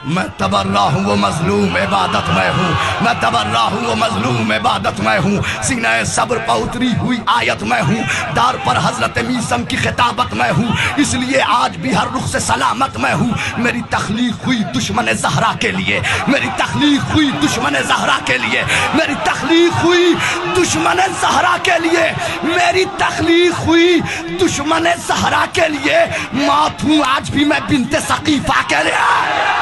میں تبرہ ہوں وہ مظلوم عبادت میں ہوں، میں تبرہ ہوں وہ مظلوم عبادت میں ہوں، سینہ صبر پر اتری ہوئی آیت میں ہوں، دار پر حضرت میثم کی خطابت میں ہوں، اس لیے آج بھی ہر رخ سے سلامت میں ہوں۔ میری تخلیق ہوئی دشمن زہرا کے لیے، میری تخلیق ہوئی دشمن زہرا کے لیے، میری تخلیق ہوئی دشمن زہرا کے لیے، میری تخلیق ہوئی دشمن زہرا کے لیے، موت ہوں آج بھی میں بنت ثقیفہ کے لیے۔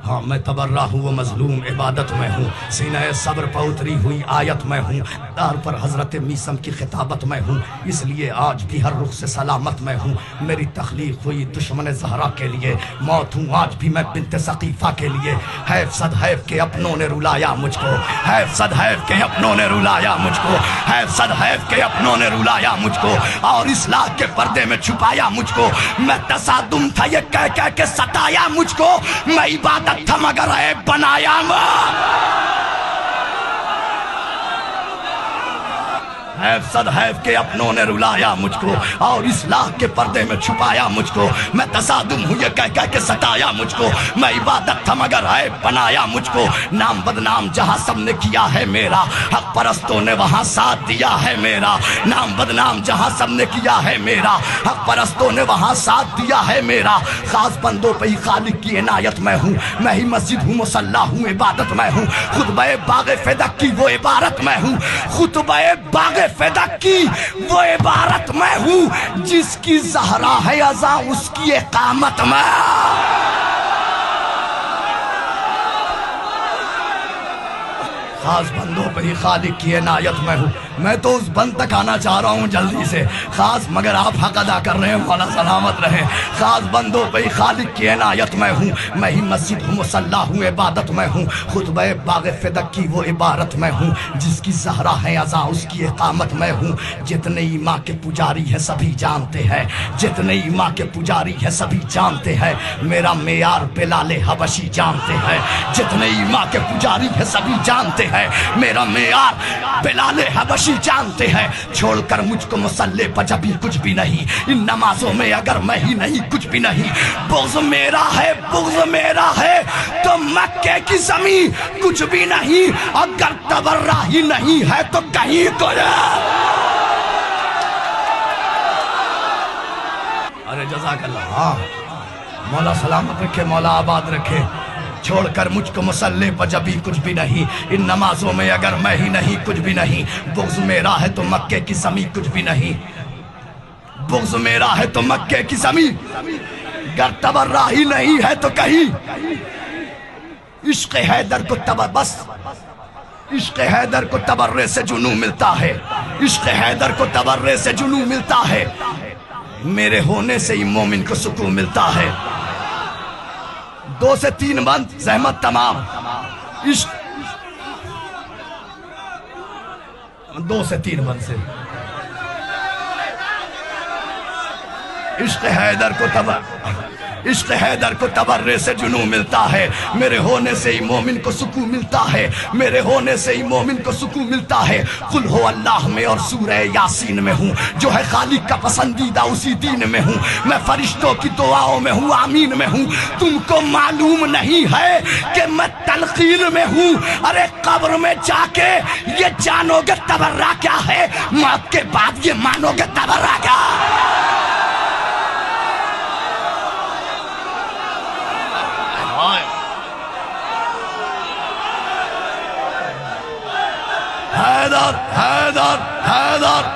ہاں میں تبرہ ہوں وہ مظلوم عبادت میں ہوں، سینہ صبر پر اتری ہوئی آیت میں ہوں، دار پر حضرت میثم کی خطابت میں ہوں، اس لیے آج بھی ہر رخ سے سلامت میں ہوں۔ میری تخلیق ہوئی دشمن زہرا کے لیے، موت ہوں آج بھی میں بنت ثقیفہ کے لیے۔ حیف صد حیف کے اپنوں نے رلایا مجھ کو، حیف صد حیف کے اپنوں نے رلایا مجھ کو، حیف صد حیف کے اپنوں نے رلایا مجھ کو، اور اصلاح کے پردے میں چھپایا مجھ کو۔ میں تصادم تھا یہ کہہ کے ستایا مجھ کو، میں عبادت تھا مگر عیب بنایا حیف صد حیف کے اپنوں نے رلایا مجھ کو، اور اصلاح کے پردے میں چھپایا مجھ کو۔ میں تصادم ہوں یہ کہہ کے ستایا مجھ کو، میں عبادت تھا مگر عیب بنایا مجھ کو۔ نام بدنام جہاں سب نے کیا ہے میرا، حق پرستوں نے وہاں ساتھ دیا ہے میرا۔ نام بدنام جہاں سب نے کیا ہے میرا، حق پرستوں نے وہاں ساتھ دیا ہے میرا۔ خاص بندوں پہ ہی خالق کی عنایت میں ہوں، میں ہی مسجد ہوں مصلی ہوں عبادت میں ہوں۔ خطبہ باغ فدق کی وہ عبارت میں ہوں، خطبہ باغ فدق کی وہ عبارت میں ہوں، جس کی زہرا ہے ازاں اس کی اقامت میں۔ خاص بندوں پہ ہی خالق کی عنایت میں ہوں، میں تو اس بند تک آنا چاہ رہا ہوں جلدی سے۔ خاص مگر آپ حق ادا کر رہے ہیں، مولا سلامت رہے۔ خاص بندوں پہ ہی خالق کی عنایت میں ہوں، میں ہی مسجد ہوں مصلی ہوں عبادت میں ہوں۔ خطبہ باغ فدق کی وہ عبارت میں ہوں، جس کی زہرا ہے ازاں اس کی اقامت میں ہوں۔ جتنے ایماں کے پجاری ہیں سبھی جانتے ہیں، جتنے ایماں کے پجاری ہیں سبھی جانتے ہیں، میرا معیار بلال حبشی جانتے ہیں۔ جتنے ایماں کے پجاری ہیں سبھی جانتے ہیں، میرا معیار بلال حبشی جانتے ہیں۔ چھوڑ کر مجھ کو مصلی پر جبھی کچھ بھی نہیں، ان نمازوں میں اگر میں ہی نہیں کچھ بھی نہیں۔ بغض میرا ہے بغض میرا ہے تو مکے کی زمین کچھ بھی نہیں، اگر تبرہ ہی نہیں ہے تو کہیں کو ارے جزاک اللہ۔ ہاں مولا سلامت رکھے، مولا آباد رکھے۔ چھوڑ کر مجھ کو مصلی پر جبھی کچھ بھی نہیں، ان نمازوں میں اگر میں ہی نہیں کچھ بھی نہیں۔ بغض میرا ہے تو مکے کی زمین کچھ بھی نہیں، بغض میرا ہے تو مکے کی زمین گر تبرہ ہی نہیں ہے تو کہیں۔ عشق حیدر کو بس عشق حیدر کو تبرے سے جنوں ملتا ہے، عشق حیدر کو تبرے سے جنوں ملتا ہے، میرے ہونے سے ہی مومن کو سکون ملتا ہے۔ 2 سے 3 بند زحمت تمام۔ عشق 2 سے 3 بند سے عشق حیدر کو عشق حیدر کو تبرے سے جنوں ملتا ہے، میرے ہونے سے ہی مومن کو سکون ملتا ہے، میرے ہونے سے ہی مومن کو سکون ملتا ہے۔ قل ہو اللہ میں اور سورہ یاسین میں ہوں، جو ہے خالق کا پسندیدہ اسی دین میں ہوں، میں فرشتوں کی دعاؤں میں ہوں، آمین میں ہوں۔ تم کو معلوم نہیں ہے کہ میں تلقین میں ہوں، ارے قبر میں جا کے یہ جانو گے تبرہ کیا ہے، موت کے بعد یہ مانو گے تبرہ کیا ہے۔ حیدر حیدر حیدر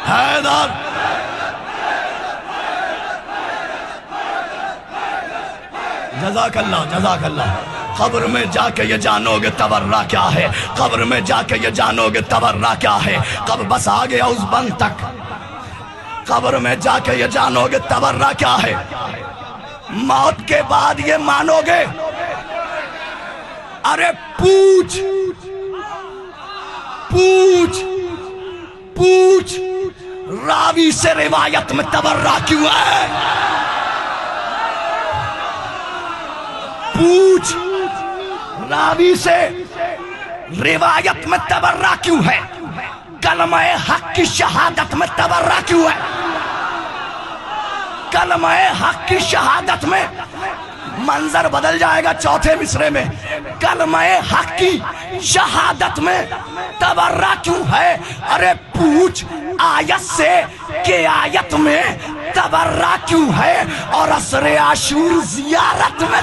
حیدر جزاک اللہ جزاک اللہ۔ قبر میں جا کے یہ جانو گے تبرہ کیا ہے، قبر میں جا کے یہ جانو گے تبرہ کیا ہے۔ قبر بس آ گیا اس بند تک، قبر میں جا کے یہ جانو گے تبرہ کیا ہے، موت کے بعد یہ مانو گے۔ ارے پوچھ پوچھ پوچھ راوی سے روایت میں تبرہ کیوں ہے، پوچھ راوی سے روایت میں تبرہ کیوں ہے، کلمہ حق کی شہادت میں تبرہ کیوں ہے، کلمہ حق کی شہادت میں منظر بدل جائے گا چوتھے مصرے میں. کلمہ حق کی شہادت میں تبرہ کیوں ہے؟ ارے پوچھ آیت سے کہ آیت میں تبرہ کیوں ہے اور عصر عاشور زیارت میں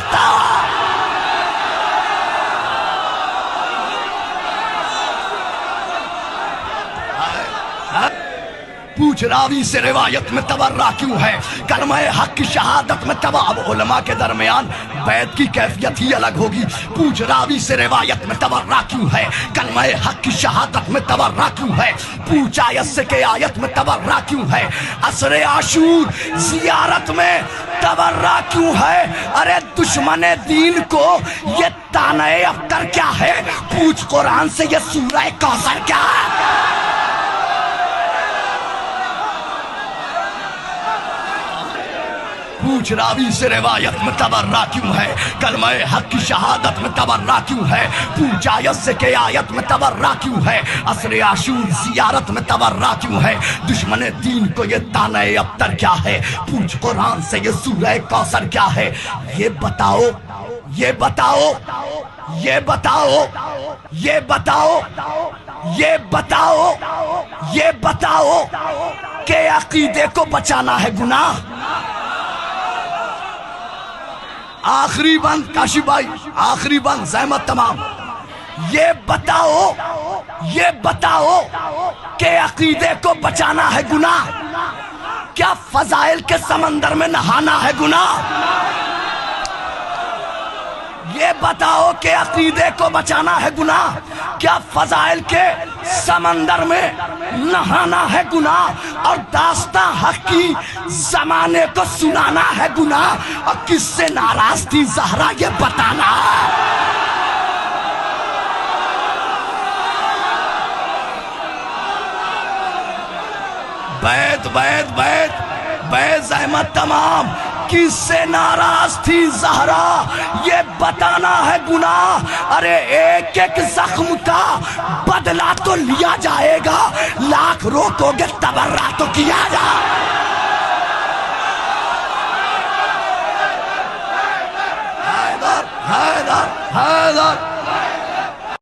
پوچھ راوی سے روایت میں تبرہ کیوں ہے؟ کلمہ حق کی شہادت میں اب علماء کے درمیان بیعت کی کیفیت ہی الگ ہوگی. پوچھ راوی سے روایت میں تبرہ کیوں ہے؟ کلمہ حق کی شہادت میں تبرہ کیوں ہے؟ پوچھ آیت سے کہ آیت میں تبرہ کیوں ہے؟ عصر عاشور زیارت میں تبرہ کیوں ہے؟ ارے دشمن دین کو یہ طعنہ ابتر کیا ہے؟ پوچھ قرآن سے یہ سورہ کوثر کیا ہے؟ پوچھ راوی سے روایت میں تبرہ کیوں ہے؟ کلمہ حق کی شہادت میں تبرہ کیوں ہے؟ پوچھ آیت سے کہ آیت میں تبرہ کیوں ہے؟ عصر عاشور زیارت میں تبرہ کیوں ہے؟ دشمن دین کو یہ طعنہ ابتر کیا ہے؟ پوچھ قرآن سے یہ سورہ کوثر کیا ہے؟ یہ بتاؤ یہ بتاؤ یہ بتاؤ یہ بتاؤ یہ بتاؤ یہ بتاؤ کہ عقیدے کو بچانا ہے گناہ؟ آخری بند کاشی بھائی، آخری بند زحمت تمام. یہ بتاؤ کہ عقیدے کو بچانا ہے گناہ؟ کیا فضائل کے سمندر میں نہانا ہے گناہ؟ یہ بتاؤ کہ عقیدے کو بچانا ہے گناہ؟ کیا فضائل کے سمندر میں نہانا ہے گناہ؟ اور داستان حق کی زمانے کو سنانا ہے گناہ؟ اور کس سے ناراض تھی زہرا یہ بتانا؟ بیت زحمت تمام. کس سے ناراض تھی زہرا یہ بتانا ہے گناہ؟ ارے ایک ایک زخم کا بدلہ تو لیا جائے گا، لاکھ روکو گے تبرہ تو کیا جائے گا.